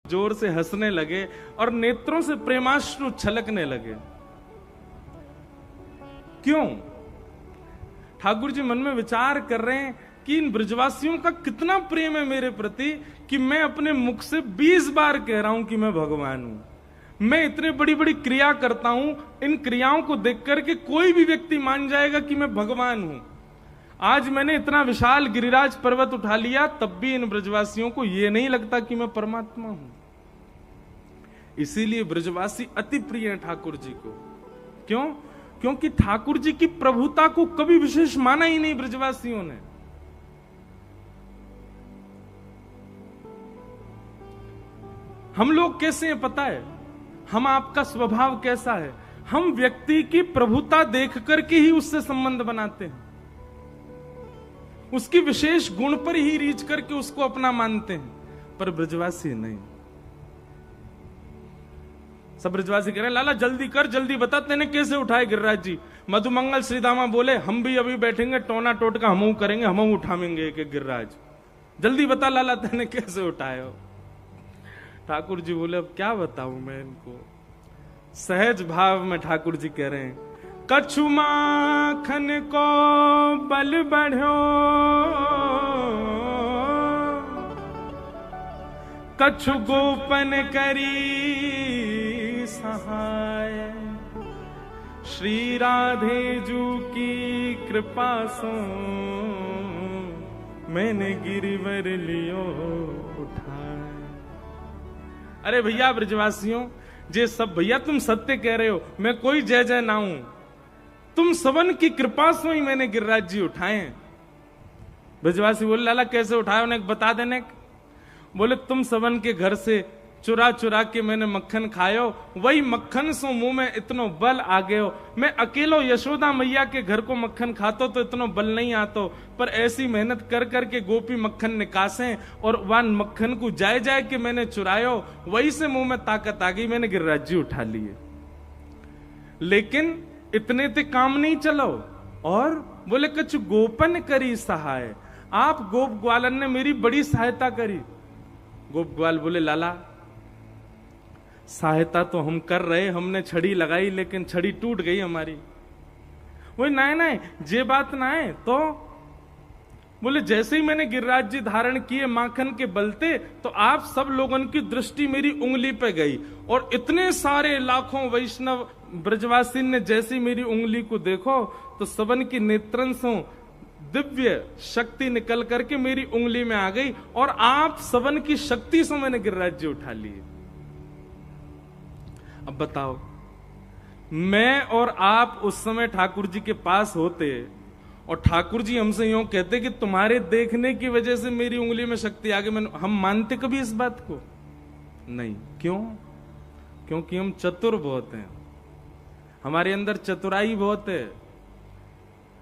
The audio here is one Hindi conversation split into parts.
जोर से हंसने लगे और नेत्रों से प्रेमाश्रु छलकने लगे। क्यों? ठाकुर जी मन में विचार कर रहे हैं कि इन ब्रजवासियों का कितना प्रेम है मेरे प्रति कि मैं अपने मुख से 20 बार कह रहा हूं कि मैं भगवान हूं। मैं इतने बड़ी बड़ी क्रिया करता हूं, इन क्रियाओं को देख करके कोई भी व्यक्ति मान जाएगा कि मैं भगवान हूं। आज मैंने इतना विशाल गिरिराज पर्वत उठा लिया, तब भी इन ब्रजवासियों को यह नहीं लगता कि मैं परमात्मा हूं। इसीलिए ब्रजवासी अति प्रिय हैं ठाकुर जी को। क्यों? क्योंकि ठाकुर जी की प्रभुता को कभी विशेष माना ही नहीं ब्रजवासियों ने। हम लोग कैसे हैं पता है? हम आपका स्वभाव कैसा है? हम व्यक्ति की प्रभुता देख करके ही उससे संबंध बनाते हैं, उसकी विशेष गुण पर ही रीच करके उसको अपना मानते हैं। पर ब्रजवासी नहीं। सब ब्रजवासी कह रहे हैं लाला जल्दी कर, जल्दी बता तेने कैसे उठाए गिरिराज जी। मधुमंगल श्रीदामा बोले हम भी अभी बैठेंगे, टोना टोटका हम करेंगे, हम उठाएंगे एक एक गिरिराज। जल्दी बता लाला तेने कैसे उठाए हो। ठाकुर जी बोले अब क्या बताऊं मैं इनको। सहज भाव में ठाकुर जी कह रहे हैं कछु माखन को बल बढ़ो, कछु गोपन करी सहाय, श्री राधे जू की कृपा सो मैंने गिरिवर लियो उठाए। अरे भैया ब्रजवासियों, जे सब भैया तुम सत्य कह रहे हो, मैं कोई जय जय ना हूं, तुम सबन की कृपा से ही मैंने गिरिराज जी उठाए। ब्रजवासी बोले लाला कैसे उठाए, उन्हें बता देने। बोले तुम सबन के घर से चुरा चुरा के मैंने मक्खन खायो, वही मक्खन सो मुंह में इतनो बल आ गयो। मैं अकेलो यशोदा मैया के घर को मक्खन खातो तो इतनो बल नहीं आतो, पर ऐसी मेहनत कर करके गोपी मक्खन निकासे और वह मक्खन को जाए जाए के मैंने चुरायो, वही से मुंह में ताकत आ गई, मैंने गिरिराज जी उठा लिए। लेकिन इतने ते काम नहीं चलो। और बोले कुछ गोपन करी सहाय, आप गोप ग्वालन ने मेरी बड़ी सहायता करी। गोप ग्वाल बोले लाला सहायता तो हम कर रहे, हमने छड़ी लगाई लेकिन छड़ी टूट गई हमारी। वो नहीं जे बात ना है। तो बोले जैसे ही मैंने गिरिराज जी धारण किए माखन के बलते, तो आप सब लोगों की दृष्टि मेरी उंगली पे गई और इतने सारे लाखों वैष्णव ब्रजवासी ने जैसी मेरी उंगली को देखो तो सबन की नेत्रन से दिव्य शक्ति निकल करके मेरी उंगली में आ गई और आप सबन की शक्ति से मैंने गिरिराज जी उठा लिए। अब बताओ, मैं और आप उस समय ठाकुर जी के पास होते और ठाकुर जी हमसे यूं कहते कि तुम्हारे देखने की वजह से मेरी उंगली में शक्ति आ गई, हम मानते कभी इस बात को? नहीं। क्यों? क्योंकि हम चतुर बहुत हैं, हमारे अंदर चतुराई बहुत है।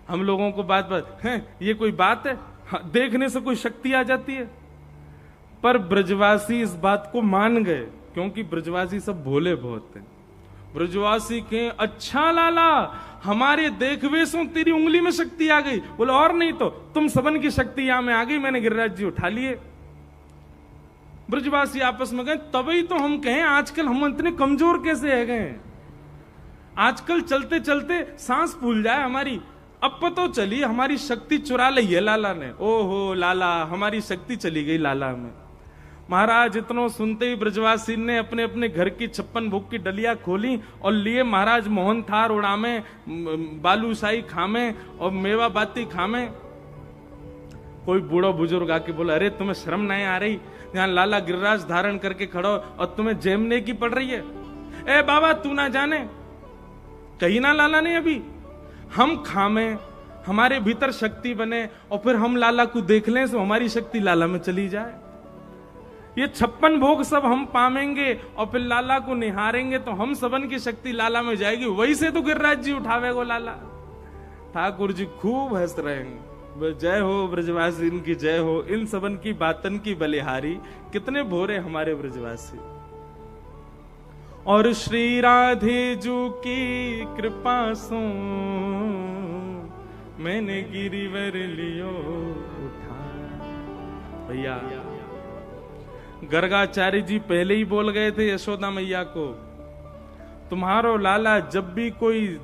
हम लोगों को बात बात है ये कोई बात है, देखने से कोई शक्ति आ जाती है। पर ब्रजवासी इस बात को मान गए, क्योंकि ब्रजवासी सब भोले बहुत हैं। ब्रजवासी के अच्छा लाला हमारे देखवे से तेरी उंगली में शक्ति आ गई। बोले और नहीं तो तुम सबन की शक्ति यहां में आ गई, मैंने गिरिराज जी उठा लिए। ब्रजवासी आपस में गए, तभी तो हम कहें आजकल हम इतने कमजोर कैसे है गए। आजकल चलते चलते सांस फूल जाए हमारी, अब पता चली हमारी शक्ति चुरा ली है लाला ने। ओहो लाला, हमारी शक्ति चली गई लाला में। महाराज इतनो सुनते ही ब्रजवासी ने अपने अपने घर की 56 भोग की डलिया खोली और लिए महाराज मोहन थार उड़ामे, बालूशाही खामे और मेवा बाती खामे। कोई बूढ़ा बुजुर्ग आके बोला अरे तुम्हें शर्म नहीं आ रही, यहाँ लाला गिरिराज धारण करके खड़ो और तुम्हें जेमने की पड़ रही है। ए बाबा तू ना जाने, कहीं ना लाला ने अभी हम खामे, हमारे भीतर शक्ति बने और फिर हम लाला को देख लें तो हमारी शक्ति लाला में चली जाए। ये 56 भोग सब हम पामेंगे और फिर लाला को निहारेंगे तो हम सबन की शक्ति लाला में जाएगी, वही से तो गिरिराज जी उठावेगो लाला। ठाकुर जी खूब हंस रहे हैं। जय हो ब्रजवासी, इनकी जय हो, इन सबन की बातन की बलिहारी। कितने भोरे हमारे ब्रजवासी। और श्री राधे जू की कृपा सो मैंने गिरिवर लियो उठा। भैया गर्गाचार्य जी पहले ही बोल गए थे यशोदा मैया को, तुम्हारो लाला जब भी कोई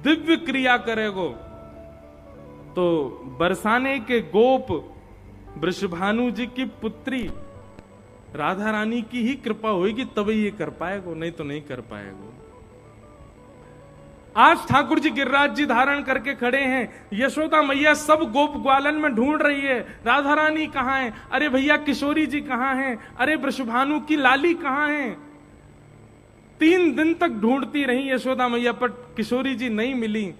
दिव्य क्रिया करेगो तो बरसाने के गोप वृषभानु जी की पुत्री राधा रानी की ही कृपा होगी तभी ये कर पाएगो, नहीं तो नहीं कर पाएगो। आज ठाकुर जी गिरिराज जी धारण करके खड़े हैं, यशोदा मैया सब गोप ग्वालन में ढूंढ रही है, राधा रानी कहां है, अरे भैया किशोरी जी कहां हैं, अरे वृषभानु की लाली कहां है। 3 दिन तक ढूंढती रही यशोदा मैया, पर किशोरी जी नहीं मिली।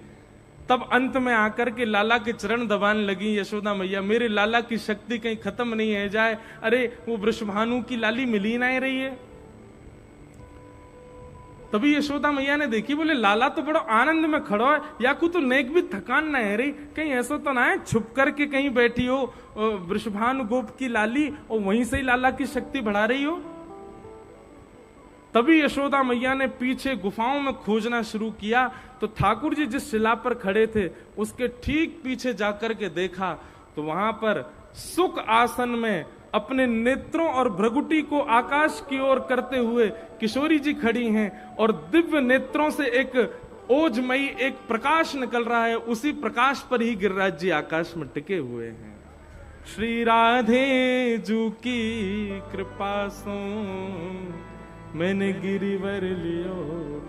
तब अंत में आकर के लाला के चरण दबाने लगी यशोदा मैया, मेरे लाला की शक्ति कहीं खत्म नहीं है जाए, अरे वो वृषभानु की लाली मिली नहीं रही है। तभी यशोदा मैया ने देखी, बोले लाला तो बड़ो आनंद में खड़ो है, या को तो नेक भी थकान ना है रही, कहीं ऐसा तो ना है छुप करके कहीं बैठी हो वृषभानु गोप की लाली और वहीं से ही लाला की शक्ति बढ़ा रही हो। तभी यशोदा मैया ने पीछे गुफाओं में खोजना शुरू किया, तो ठाकुर जी जिस शिला पर खड़े थे उसके ठीक पीछे जाकर के देखा तो वहां पर सुख आसन में अपने नेत्रों और भ्रगुटी को आकाश की ओर करते हुए किशोरी जी खड़ी हैं और दिव्य नेत्रों से एक ओजमयी एक प्रकाश निकल रहा है, उसी प्रकाश पर ही गिरिराज जी आकाश में टिके हुए हैं। श्री राधे जू की कृपा सो मैंने गिरिवर लियो।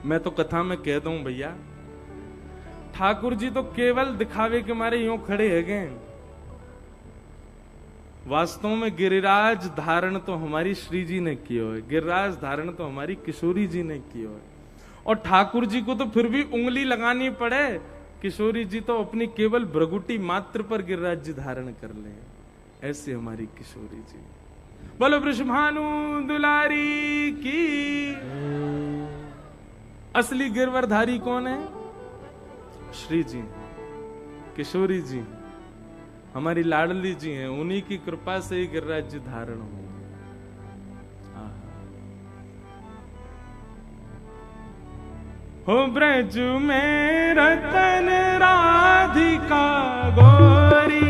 मैं तो कथा में कह दूं भैया, ठाकुर जी तो केवल दिखावे के मारे यूं खड़े है गए, वास्तव में गिरिराज धारण तो हमारी श्री जी ने किया है, गिरिराज धारण तो हमारी किशोरी जी ने किया है। और ठाकुर जी को तो फिर भी उंगली लगानी पड़े, किशोरी जी तो अपनी केवल भ्रगुटी मात्र पर गिरिराज जी धारण कर ले, ऐसी हमारी किशोरी जी। बोलो वृषभानु दुलारी की। असली गिरवरधारी कौन है? श्री जी, किशोरी जी हमारी लाडली जी हैं, उन्हीं की कृपा से ही गिरिराज जी धारण हो। हो ब्रज में रतन राधिका गोरी,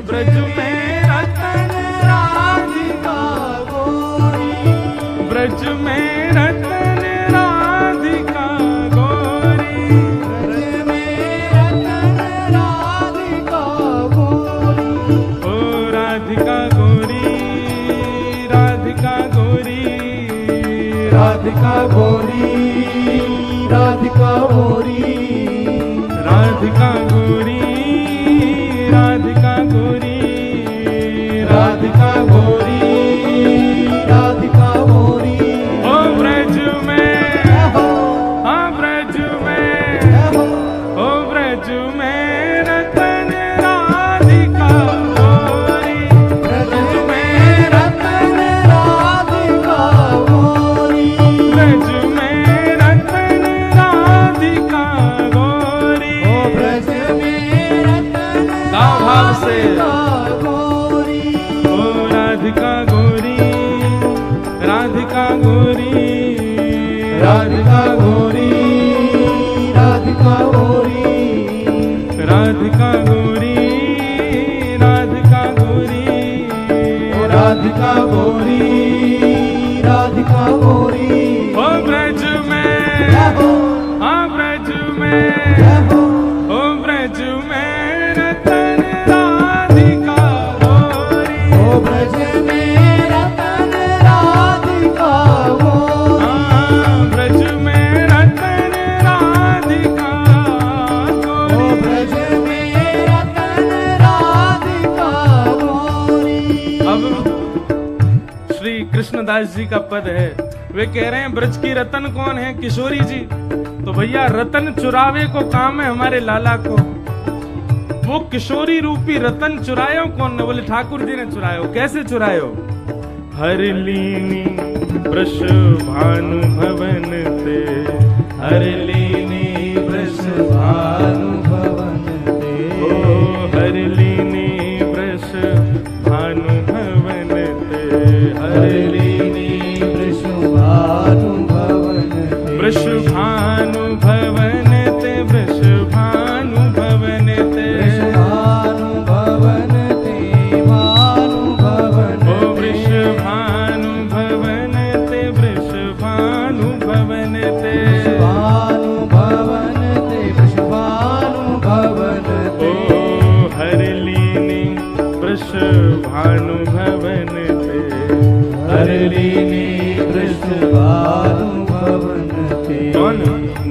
ब्रज में रतन राधिका गोरी, ब्रज में रतन राधिका गोरी, ब्रज में रतन राधिका गोरी। ओ राधिका गोरी, राधिका गोरी, राधिका गोरी, राधिका गोरी, राधिका गोरी, राधिका गोरी, राधिका गोरी, राधिका गोरी। ओ ब्रज में, ओ ब्रज में, ओ ब्रज में रतन राधिका गोरी, ब्रज में रतन राधिका गोरी, ब्रज में रतन राधिका गोरी। ओ ब्रज में रतन भाव से राधिका गोरी, राधिका गोरी, राधिका गोरी, राधिका गोरी, राधिका गोरी, राधिका गोरी, राधिका गोरी, राधिका गोरी। ओ ब्रज में, ओ ब्रज में, ओ ब्रज में रतन राधिका गोरी, ओ ब्रज में रतन राधिका गोरी, ब्रज में रतन राधिका गोरी, ओ ब्रज में रतन राधिका गोरी। अब श्री कृष्णदास जी का पद है, वे कह रहे हैं ब्रज की रतन कौन है? किशोरी जी। तो भैया रतन चुरावे को काम है हमारे लाला को, वो किशोरी रूपी रतन चुरायो कौन ने? बोले ठाकुर जी ने चुरायो। कैसे चुरायो? हर लीनी वृष भानु भवन ते, हर लीनी वृष भानु भवन ते, ओ हर लीनी वृष भानु भवन ते, हर लीनी वृष भानु भवन ते, वृष भानु भवन ते, वृष भानु भवन ते, वृष भानु भवन ते, भानु भवन ते, भरली नेत्र सुबानु भवन थे। कौन?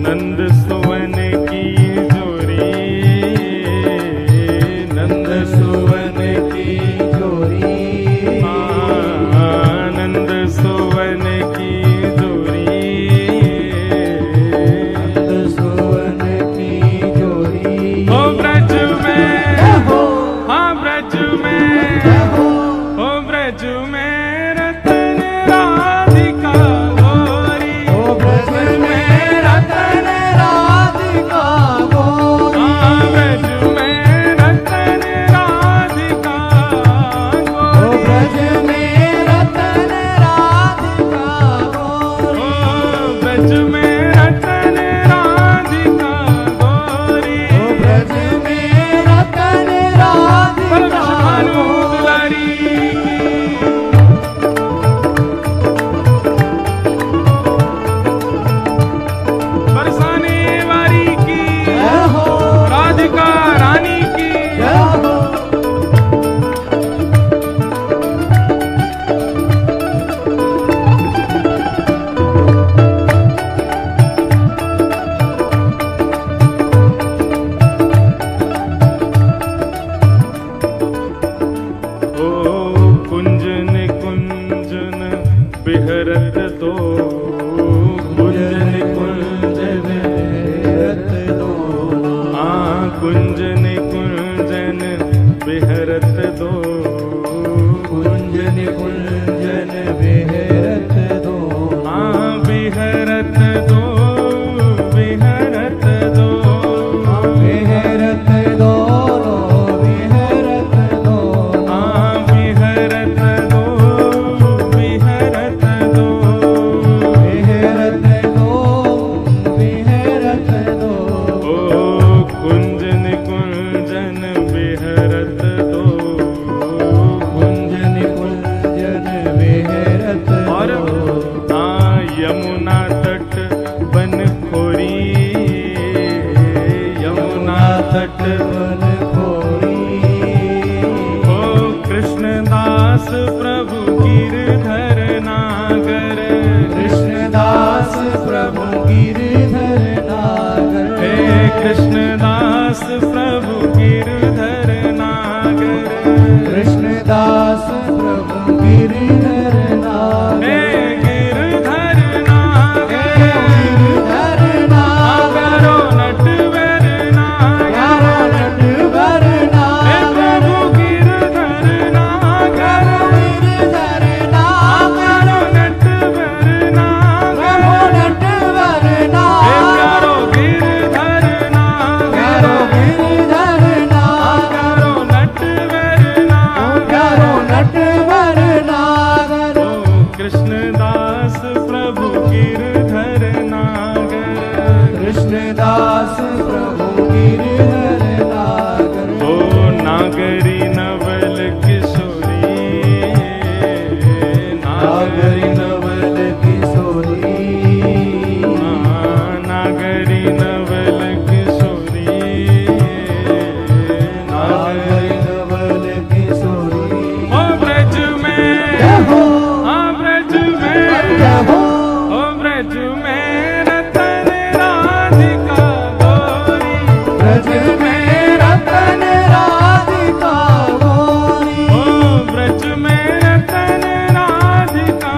नंद सुवन की जोरी, नंद सुवन की जोरी, नंद सुवन की जोरी, नंद सुवन की जोरी। हो ब्रज में, हाँ ब्रज में, हो ब्रज में रतन राधिका गोरी, ओ ब्रज में रतन राधिका गोरी, हाँ ब्रज में रतन राधिका ओ गोरी, ब्रज में रतन राधिका गोरी, ओ ब्रज में रतन राधिका गोरी, ओ ब्रज में रतन राधिका भानु गोरी। दुलारी बरसाने वारी की, जय हो, राधिका रानी की। जय हो। ओ कुंजन कुंजन बिहरत तो, कुंजन कुंजन रत दोनों, हाँ कुंजन कुंजन बिहरत दो, कुंजन कुंजन विहरत दोनों, हाँ बिहरत दो, बिहरत दो, विहरत दोनों, विहरत दोनों, हाँ बिहरत दो, बिहरत दो, विहरत दो, विहरत दो, ओ कुंजन कुंजन बिहरत दो, कुंजन कुंजन विहरत और दो, हाँ यमुना तट बन खोरी, यमुना तट वन खोरी, ओ कृष्णदास प्रभु गिरधर नागर, कृष्णदास प्रभु गिरधर नागर, हे कृष्णदास प्रभु गिरधर नागर, कृष्णदास प्रभु गिरधर नागर, हे गिरधर नागर, गिरधर नागर, करो नटवर नागर, नटवर हे नागर, प्रभु गिरधर नागर, गिरधर नागर, करो नटवर नागर, नटवर हे नागर, प्यारो गिरधर नागर, गिरधर नागर, करो नटवर नागर, नटवर नागर, ओ कृष्णदास प्रभु गिरधर नागर, कृष्णदास प्रभु गिरधर नागर, ओ नागरी नवल किशोरी, नागरी नवल किशोरी, नागरी नवल किशोरी, नागरी नवल किशोरी, ओ ब्रज में, जय हो, हाँ ब्रज में, जय हो, ओ ब्रज में रतन राधिका गोरी, ब्रज में रतन राधिका गोरी, ओ ब्रज में रतन राधिका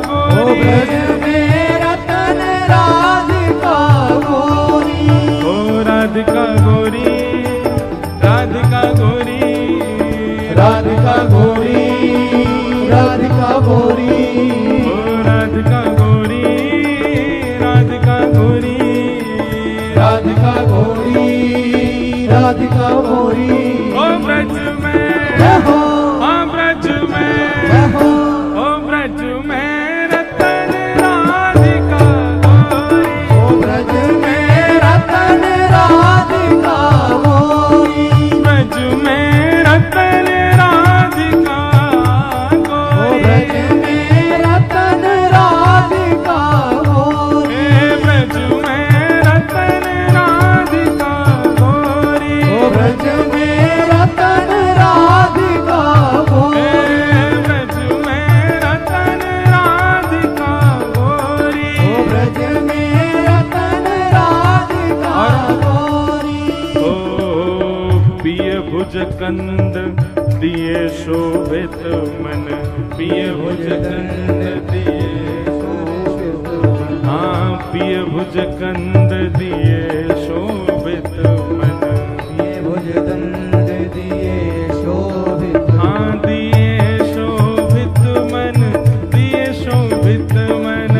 ओ गोरी, ब्रज में रतन राधिका गोरी, ओ राधिका गोरी, राधिका गोरी, राधिका गोरी, राधिका गोरी, ओ राधिका गोरी, राधिका गोरी, राधिका गोरी, राधिका गोरी, ओ ब्रज में, जय हो, हाँ ब्रज में, जय हो, ओ ब्रज में रतन राधिका गोरी, ओ ब्रज में रतन राधिका गोरी, ब्रज में रतन राधिका ओ गोरी, ब्रज में रतन राधिका गोरी, हे ब्रज में रतन राधिका गोरी, ओ ब्रज में रतन राधिका गोरी, हे ब्रज में रतन कंद दिए शोभित मन, पिए भुज कंद दिए शोभित मन। हाँ पिए भुज कंद दिए शोभित मन, पिए भुज कंद दिए शोभित। हाँ दिए शोभित मन, दिए शोभित मन,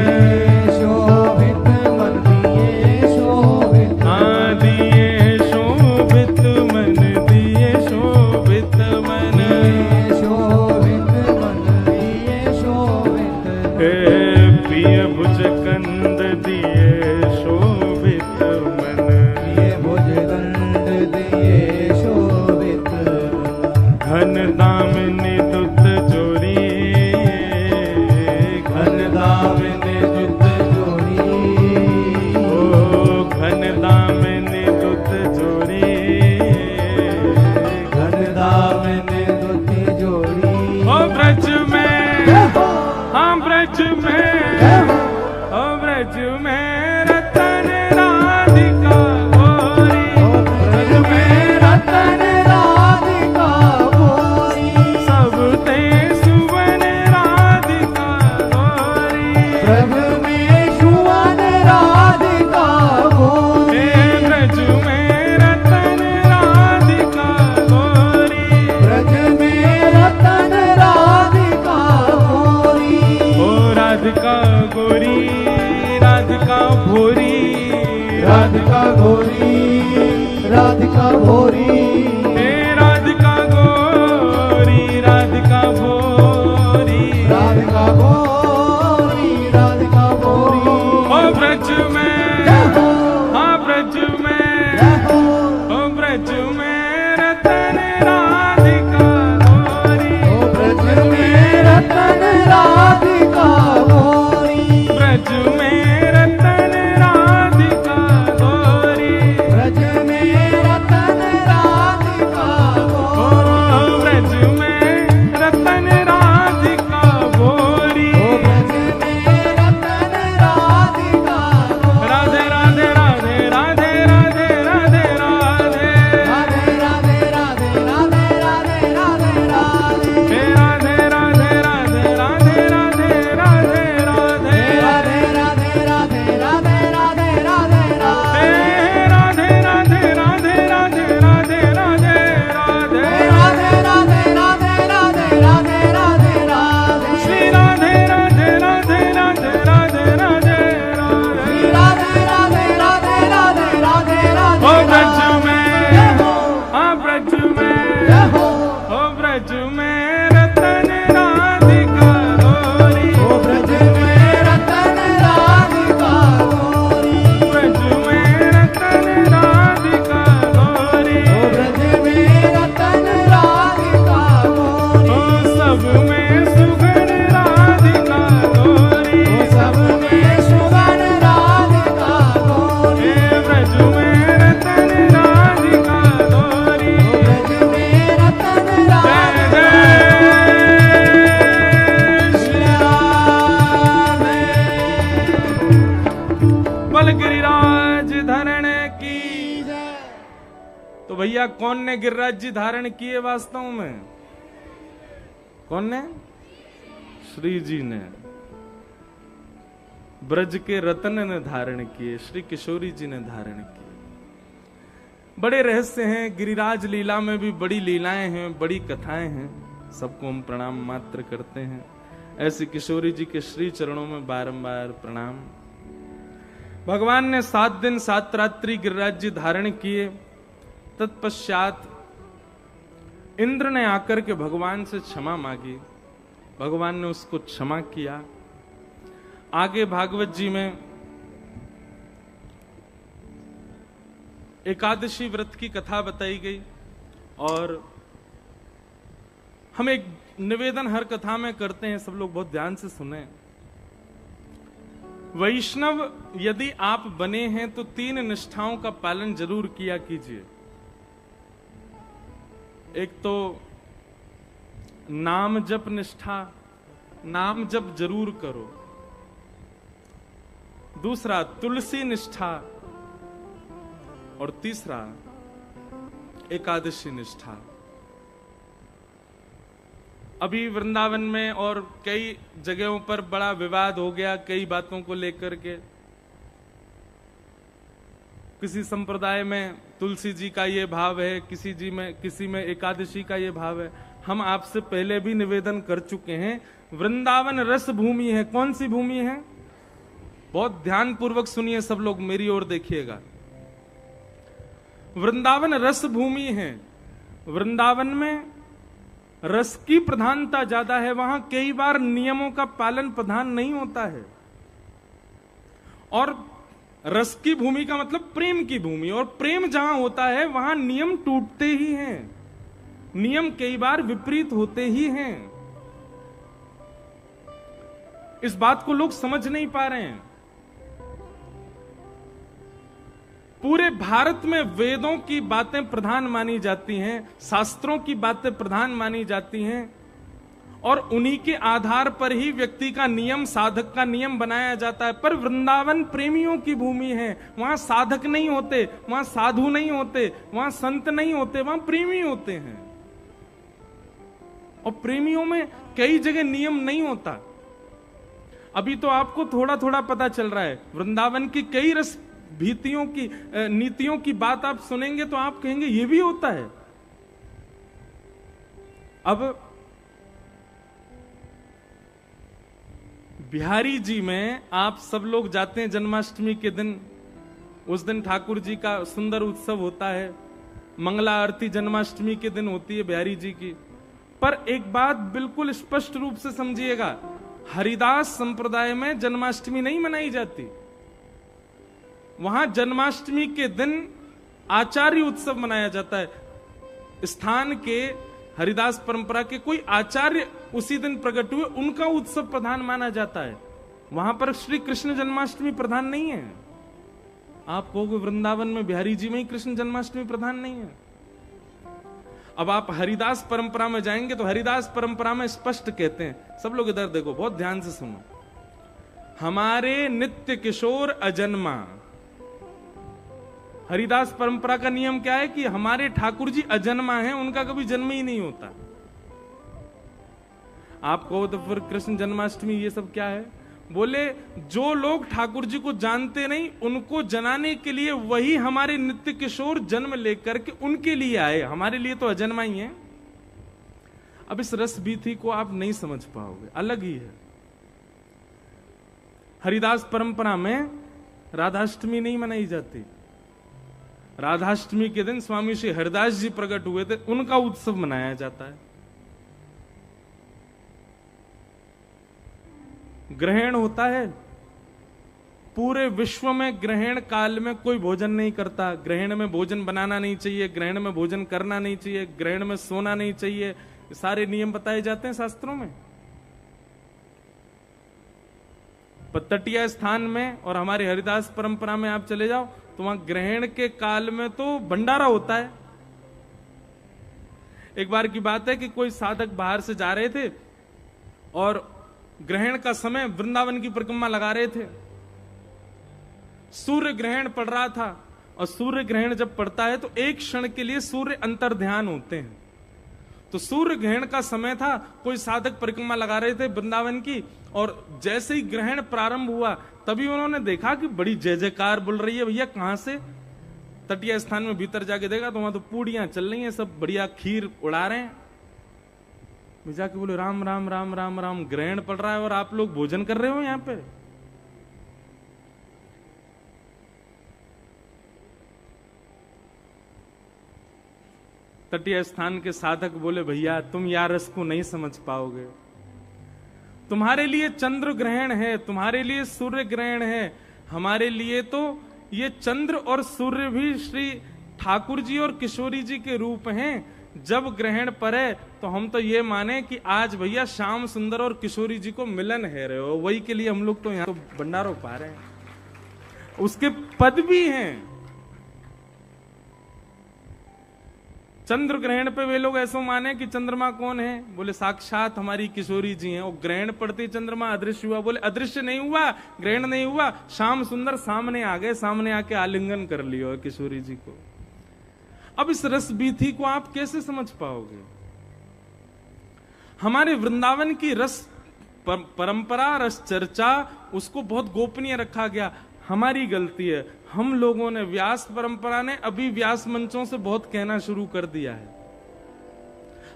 शोभित मन दिए शोभित। हाँ दिए शोभित मन, दिए शोभित मन, शोभित मन दिए शोभित। हे पिय भुज कंद दिए शोभित मन, पिए भुज कंद दिए शोभित। घन दामिनी दुत जोरी, घन दामिनी दुत जोड़ी। ओ घन दामिनी दुत जोरी, घन दामिनी दुति जोड़ी। ओ ब्रज में, हाँ ब्रज में, ओ ब्रज में रतन राधिका गोरी, ब्रज में रतन राधिका गोरी। सब ते सुवन राधिका गोरी, ब्रज में सुवन राधिका गोरी। हे ब्रज में रतन राधिका गोरी, ब्रज में रतन राधिका गोरी। ओ राधिका गोरी, राधिका भोरी, राधिका गोरी, राधिका भोरी। हे राधिका गोरी, राधिका भोरी, राधिका गोरी, राधिका गोरी। ओ ब्रज में, हाँ ब्रज में, ओ ब्रज में रतन राधिका गोरी, ओ ब्रज में रतन राधिका गोरी। ब्रज में रतन राधिका गोरी, ब्रज में रतन राधिका गोरी। ओ ब्रज में रतन राधिका गोरी। ओ ब्रज में रतन राधिका गोरी। राधे राधे राधे राधे राधे राधे राधे, राधे राधे राधे राधे राधे राधे राधे। हे राधे राधे राधे राधे राधे राधे राधे, राधे राधे राधे राधे राधे राधे राधे। हे राधे राधे राधे राधे राधे राधे राधे, राधे राधे राधे राधे राधे राधे राधे। श्री राधे राधे राधे राधे राधे राधे राधे। श्री राधे राधे राधे राधे राधे राधे। ओ ब्रज में, हाँ ब्रज में, जय हो। ओ ब्रज में रतन राधिका गोरी, ओ ब्रज में रतन राधिका गोरी। ब्रज में रतन राधिका गोरी, ओ ब्रज में रतन राधिका गोरी। ओ सब में सुगन राधिका गोरी, ओ सब में सुगन राधिका गोरी। हे ब्रज में रतन राधिका गोरी। ओ ब्रज में रतन जय राधिका जय श्री राधे। बल गिरिराज धरण की। तो भैया कौन ने गिरिराज जी धारण किए वास्तव में? कौन ने? श्री जी ने। ब्रज के रतन ने धारण किए, श्री किशोरी जी ने धारण किए। बड़े रहस्य हैं गिरिराज लीला में भी, बड़ी लीलाएं हैं, बड़ी कथाएं हैं। सबको हम प्रणाम मात्र करते हैं। ऐसी किशोरी जी के श्री चरणों में बारंबार प्रणाम। भगवान ने 7 दिन 7 रात्रि गिरिराज जी धारण किए। तत्पश्चात इंद्र ने आकर के भगवान से क्षमा मांगी। भगवान ने उसको क्षमा किया। आगे भागवत जी में एकादशी व्रत की कथा बताई गई और हम एक निवेदन हर कथा में करते हैं, सब लोग बहुत ध्यान से सुने। वैष्णव यदि आप बने हैं तो 3 निष्ठाओं का पालन जरूर किया कीजिए। एक तो नाम जप निष्ठा, नाम जप जरूर करो। दूसरा तुलसी निष्ठा और तीसरा एकादशी निष्ठा। अभी वृंदावन में और कई जगहों पर बड़ा विवाद हो गया कई बातों को लेकर के। किसी संप्रदाय में तुलसी जी का ये भाव है, किसी में एकादशी का ये भाव है। हम आपसे पहले भी निवेदन कर चुके हैं, वृंदावन रस भूमि है। कौन सी भूमि है? बहुत ध्यान पूर्वक सुनिए सब लोग, मेरी ओर देखिएगा। वृंदावन रस भूमि है। वृंदावन में रस की प्रधानता ज्यादा है। वहां कई बार नियमों का पालन प्रधान नहीं होता है। और रस की भूमि का मतलब प्रेम की भूमि, और प्रेम जहां होता है वहां नियम टूटते ही हैं, नियम कई बार विपरीत होते ही हैं। इस बात को लोग समझ नहीं पा रहे हैं। पूरे भारत में वेदों की बातें प्रधान मानी जाती हैं, शास्त्रों की बातें प्रधान मानी जाती हैं, और उन्हीं के आधार पर ही व्यक्ति का नियम, साधक का नियम बनाया जाता है। पर वृंदावन प्रेमियों की भूमि है। वहां साधक नहीं होते, वहां साधु नहीं होते, वहां संत नहीं होते, वहां प्रेमी होते हैं। और प्रेमियों में कई जगह नियम नहीं होता। अभी तो आपको थोड़ा थोड़ा पता चल रहा है। वृंदावन की कई रस भीतियों की नीतियों की बात आप सुनेंगे तो आप कहेंगे ये भी होता है। अब बिहारी जी में आप सब लोग जाते हैं जन्माष्टमी के दिन। उस दिन ठाकुर जी का सुंदर उत्सव होता है। मंगला आरती जन्माष्टमी के दिन होती है बिहारी जी की। पर एक बात बिल्कुल स्पष्ट रूप से समझिएगा, हरिदास संप्रदाय में जन्माष्टमी नहीं मनाई जाती। वहां जन्माष्टमी के दिन आचार्य उत्सव मनाया जाता है। स्थान के हरिदास परंपरा के कोई आचार्य उसी दिन प्रकट हुए, उनका उत्सव प्रधान माना जाता है। वहां पर श्री कृष्ण जन्माष्टमी प्रधान नहीं है। आप कहोगे वृंदावन में बिहारी जी में ही कृष्ण जन्माष्टमी प्रधान नहीं है। अब आप हरिदास परंपरा में जाएंगे तो हरिदास परंपरा में स्पष्ट कहते हैं, सब लोग इधर देखो, बहुत ध्यान से सुनो, हमारे नित्य किशोर अजन्मा। हरिदास परंपरा का नियम क्या है कि हमारे ठाकुर जी अजन्मा हैं, उनका कभी जन्म ही नहीं होता। आप कहो तो फिर कृष्ण जन्माष्टमी ये सब क्या है? बोले जो लोग ठाकुर जी को जानते नहीं, उनको जनाने के लिए वही हमारे नित्य किशोर जन्म लेकर के उनके लिए आए। हमारे लिए तो अजन्मा ही है। अब इस रस बीथी को आप नहीं समझ पाओगे, अलग ही है। हरिदास परंपरा में राधाष्टमी नहीं मनाई जाती। राधाष्टमी के दिन स्वामी श्री हरिदास जी प्रकट हुए थे, उनका उत्सव मनाया जाता है। ग्रहण होता है। पूरे विश्व में ग्रहण काल में कोई भोजन नहीं करता। ग्रहण में भोजन बनाना नहीं चाहिए, ग्रहण में भोजन करना नहीं चाहिए, ग्रहण में सोना नहीं चाहिए, सारे नियम बताए जाते हैं शास्त्रों में। तटीय स्थान में और हमारे हरिदास परंपरा में आप चले जाओ तो वहां ग्रहण के काल में तो भंडारा होता है। एक बार की बात है कि कोई साधक बाहर से जा रहे थे और ग्रहण का समय वृंदावन की परिक्रमा लगा रहे थे। सूर्य ग्रहण पड़ रहा था, और सूर्य ग्रहण जब पड़ता है तो एक क्षण के लिए सूर्य अंतर्ध्यान होते हैं। तो सूर्य ग्रहण का समय था, कोई साधक परिक्रमा लगा रहे थे वृंदावन की, और जैसे ही ग्रहण प्रारंभ हुआ तभी उन्होंने देखा कि बड़ी जय जयकार बोल रही है। भैया कहां से? तटीय स्थान में भीतर जाके देखा तो वहां तो पूड़ियां चल रही हैं, सब बढ़िया खीर उड़ा रहे हैं। जाके बोले राम राम राम राम राम, ग्रहण पड़ रहा है और आप लोग भोजन कर रहे हो यहां पे? तटीय स्थान के साधक बोले भैया तुम यार रस को नहीं समझ पाओगे। तुम्हारे लिए चंद्र ग्रहण है, तुम्हारे लिए सूर्य ग्रहण है, हमारे लिए तो ये चंद्र और सूर्य भी श्री ठाकुर जी और किशोरी जी के रूप हैं। जब ग्रहण पड़े तो हम तो ये माने कि आज भैया श्याम सुंदर और किशोरी जी को मिलन है रहे हो, वही के लिए हम लोग तो यहाँ तो भंडारों पा रहे हैं। उसके पद भी हैं। चंद्र ग्रहण पे वे लोग ऐसा माने कि चंद्रमा कौन है? बोले साक्षात हमारी किशोरी जी हैं। और ग्रहण पड़ते चंद्रमा अदृश्य हुआ। बोले अदृश्य नहीं हुआ, ग्रहण नहीं हुआ, श्याम सुंदर सामने आ गए, सामने आके आलिंगन कर लियो किशोरी जी को। अब इस रस बीथी को आप कैसे समझ पाओगे? हमारे वृंदावन की रस परंपरा, रस चर्चा, उसको बहुत गोपनीय रखा गया। हमारी गलती है, हम लोगों ने, व्यास परंपरा ने अभी व्यास मंचों से बहुत कहना शुरू कर दिया है।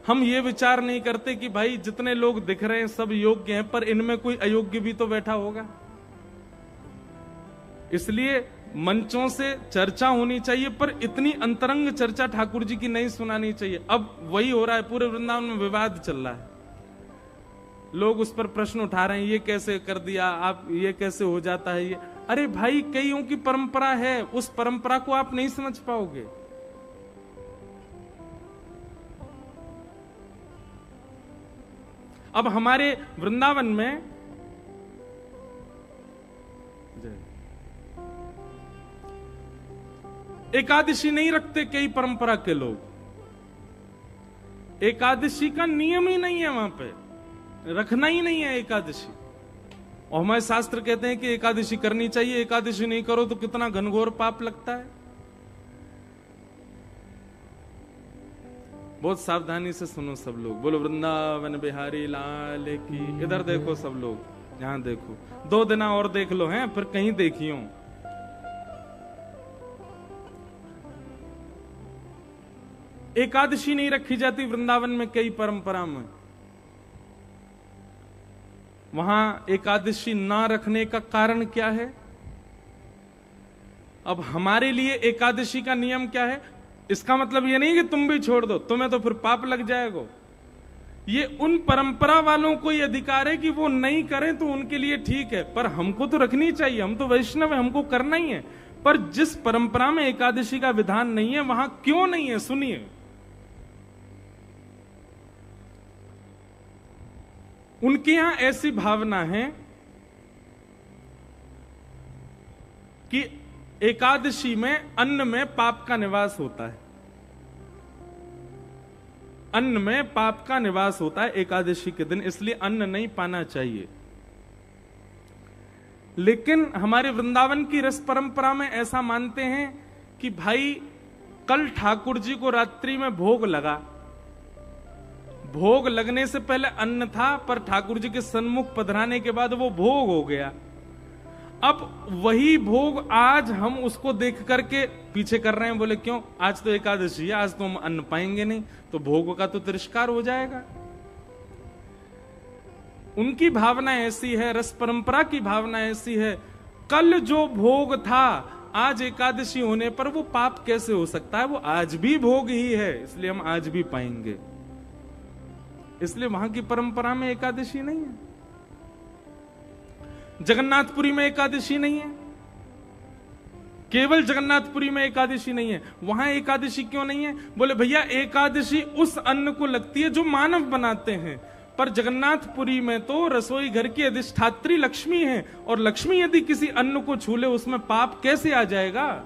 हम ये विचार नहीं करते कि भाई जितने लोग दिख रहे हैं सब योग्य हैं, पर इनमें कोई अयोग्य भी तो बैठा होगा। इसलिए मंचों से चर्चा होनी चाहिए, पर इतनी अंतरंग चर्चा ठाकुर जी की नहीं सुनानी चाहिए। अब वही हो रहा है, पूरे वृंदावन में विवाद चल रहा है, लोग उस पर प्रश्न उठा रहे हैं, ये कैसे कर दिया आप, ये कैसे हो जाता है ये। अरे भाई, कईयों की परंपरा है, उस परंपरा को आप नहीं समझ पाओगे। अब हमारे वृंदावन में एकादशी नहीं रखते कई परंपरा के लोग, एकादशी का नियम ही नहीं है, वहां पे रखना ही नहीं है एकादशी। और हमारे शास्त्र कहते हैं कि एकादशी करनी चाहिए, एकादशी नहीं करो तो कितना घनघोर पाप लगता है। बहुत सावधानी से सुनो सब लोग, बोलो वृंदावन बिहारी लाल की। इधर देखो सब लोग, यहां देखो, 2 दिन और देख लो हैं, फिर कहीं देखियो। एकादशी नहीं रखी जाती वृंदावन में कई परंपरा में। वहां एकादशी ना रखने का कारण क्या है? अब हमारे लिए एकादशी का नियम क्या है? इसका मतलब ये नहीं कि तुम भी छोड़ दो, तुम्हें तो फिर पाप लग जाएगा। ये उन परंपरा वालों को ये अधिकार है कि वो नहीं करें तो उनके लिए ठीक है, पर हमको तो रखनी चाहिए, हम तो वैष्णव है, हमको करना ही है। पर जिस परंपरा में एकादशी का विधान नहीं है, वहां क्यों नहीं है, सुनिए। उनके यहां ऐसी भावना है कि एकादशी में अन्न में पाप का निवास होता है, अन्न में पाप का निवास होता है एकादशी के दिन, इसलिए अन्न नहीं पाना चाहिए। लेकिन हमारे वृंदावन की रस परंपरा में ऐसा मानते हैं कि भाई कल ठाकुर जी को रात्रि में भोग लगा, भोग लगने से पहले अन्न था, पर ठाकुर जी के सन्मुख पधराने के बाद वो भोग हो गया। अब वही भोग आज हम उसको देख करके पीछे कर रहे हैं, बोले क्यों, आज तो एकादशी है, आज तो हम अन्न पाएंगे नहीं, तो भोग का तो तिरस्कार हो जाएगा। उनकी भावना ऐसी है, रस परंपरा की भावना ऐसी है, कल जो भोग था आज एकादशी होने पर वो पाप कैसे हो सकता है, वो आज भी भोग ही है, इसलिए हम आज भी पाएंगे। इसलिए वहां की परंपरा में एकादशी नहीं है। जगन्नाथपुरी में एकादशी नहीं है, केवल जगन्नाथपुरी में एकादशी नहीं है। वहां एकादशी क्यों नहीं है? बोले भैया एकादशी उस अन्न को लगती है जो मानव बनाते हैं, पर जगन्नाथपुरी में तो रसोई घर की अधिष्ठात्री लक्ष्मी है, और लक्ष्मी यदि किसी अन्न को छू ले उसमें पाप कैसे आ जाएगा?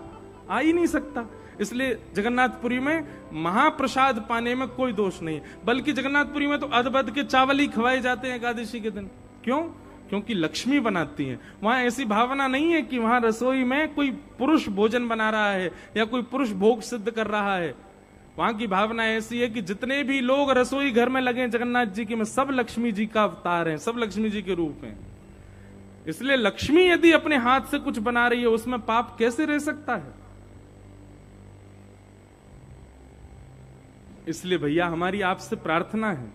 आ ही नहीं सकता। इसलिए जगन्नाथपुरी में महाप्रसाद पाने में कोई दोष नहीं, बल्कि जगन्नाथपुरी में तो अदबद के चावल ही खवाए जाते हैं एकादशी के दिन। क्यों? क्योंकि लक्ष्मी बनाती हैं। वहां ऐसी भावना नहीं है कि वहां रसोई में कोई पुरुष भोजन बना रहा है या कोई पुरुष भोग सिद्ध कर रहा है। वहां की भावना ऐसी है कि जितने भी लोग रसोई घर में लगे जगन्नाथ जी के में, सब लक्ष्मी जी का अवतार हैं, सब लक्ष्मी जी के रूप हैं। इसलिए लक्ष्मी यदि अपने हाथ से कुछ बना रही है उसमें पाप कैसे रह सकता है? इसलिए भैया हमारी आपसे प्रार्थना है,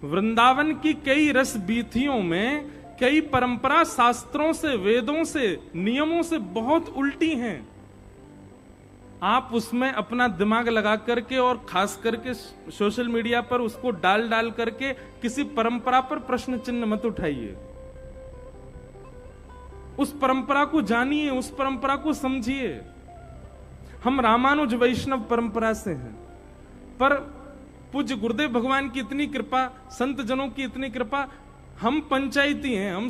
वृंदावन की कई रस बीथियों में कई परंपरा शास्त्रों से, वेदों से, नियमों से बहुत उल्टी हैं। आप उसमें अपना दिमाग लगा करके और खास करके सोशल मीडिया पर उसको डाल डाल करके किसी परंपरा पर प्रश्न चिन्ह मत उठाइए। उस परंपरा को जानिए, उस परंपरा को समझिए। हम रामानुज वैष्णव परंपरा से हैं, पर पूज्य गुरुदेव भगवान की इतनी कृपा, संत जनों की इतनी कृपा, हम पंचायती हैं, हम